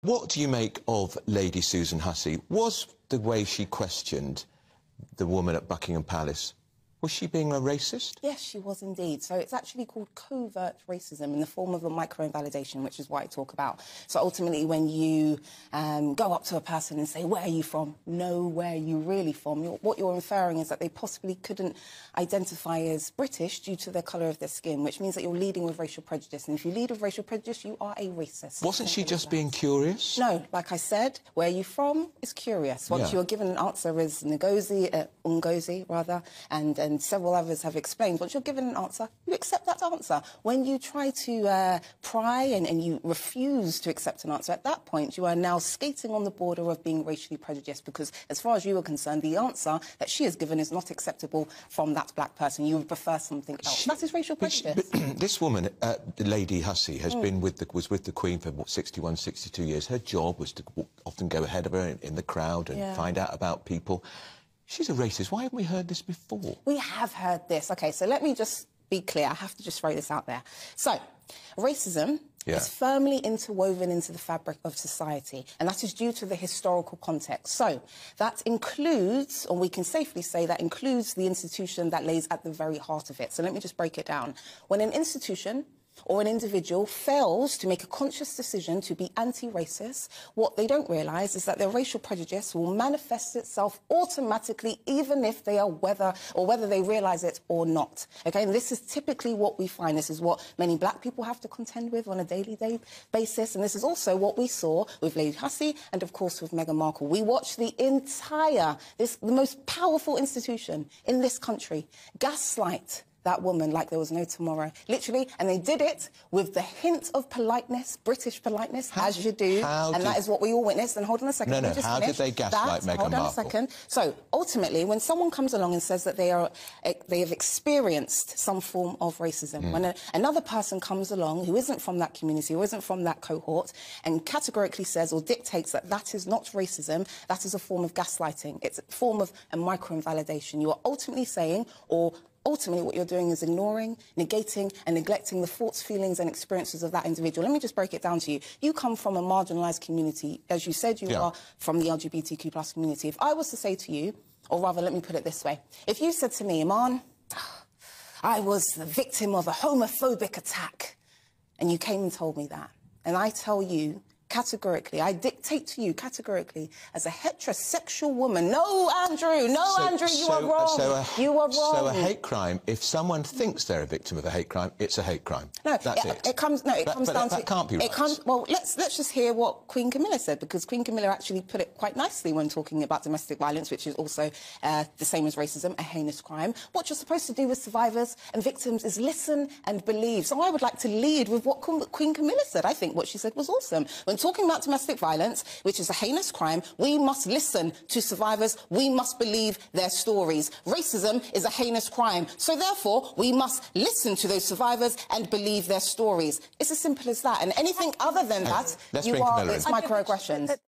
What do you make of Lady Susan Hussey? Was the way she questioned the woman at Buckingham Palace, was she being a racist? Yes, she was indeed. So it's actually called covert racism in the form of a micro-invalidation, which is what I talk about. So ultimately, when you go up to a person and say, where are you from? Know where you're really from. What you're inferring is that they possibly couldn't identify as British due to the colour of their skin, which means that you're leading with racial prejudice. And if you lead with racial prejudice, you are a racist. Wasn't she just being curious? No, like I said, where are you from is curious. Once you're given an answer as Ngozi, rather, and several others have explained, once you're given an answer, you accept that answer. When you try to pry and you refuse to accept an answer, at that point you are now skating on the border of being racially prejudiced, because as far as you are concerned, the answer that she has given is not acceptable from that black person. You would prefer something else. That is racial prejudice. But this woman, Lady Hussey, has been with was with the Queen for, what, 61, 62 years. Her job was to often go ahead of her in the crowd and find out about people. She's a racist. Why haven't we heard this before? We have heard this. OK, so let me just be clear. I have to just throw this out there. So, racism is firmly interwoven into the fabric of society, and that is due to the historical context. So, that includes, or we can safely say that includes the institution that lays at the very heart of it. So let me just break it down. When an institution or an individual fails to make a conscious decision to be anti-racist, what they don't realise is that their racial prejudice will manifest itself automatically, even if they are whether they realise it or not. Okay, and this is typically what we find. This is what many black people have to contend with on a daily basis, and this is also what we saw with Lady Hussey and, of course, with Meghan Markle. We watched the most powerful institution in this country gaslight that woman like there was no tomorrow, literally, and they did it with the hint of politeness, British politeness, as you do, and that is what we all witnessed. And hold on a second, how did they gaslight Meghan Markle? Hold on a second. So ultimately, when someone comes along and says that they have experienced some form of racism, when another person comes along who isn't from that community, who isn't from that cohort, and categorically says or dictates that that is not racism, that is a form of gaslighting. It's a form of a micro-invalidation. You are ultimately saying, or ultimately, what you're doing is ignoring, negating and neglecting the thoughts, feelings and experiences of that individual. Let me just break it down to you. You come from a marginalised community. As you said, you are from the LGBTQ+ community. If I was to say to you, or rather, let me put it this way. If you said to me, IMARN, I was the victim of a homophobic attack, and you came and told me that, and I tell you, categorically, I dictate to you categorically as a heterosexual woman. No, Andrew, you are wrong. You are wrong. So a hate crime, if someone thinks they're a victim of a hate crime, it's a hate crime. No, that's it. It comes down to... That can't be right. Well, let's just hear what Queen Camilla said, because Queen Camilla actually put it quite nicely when talking about domestic violence, which is also the same as racism, a heinous crime. What you're supposed to do with survivors and victims is listen and believe. So I would like to lead with what Queen Camilla said. I think what she said was awesome. When talking about domestic violence, which is a heinous crime, we must listen to survivors. We must believe their stories. Racism is a heinous crime, so therefore we must listen to those survivors and believe their stories. It's as simple as that. And anything other than that, it's microaggressions.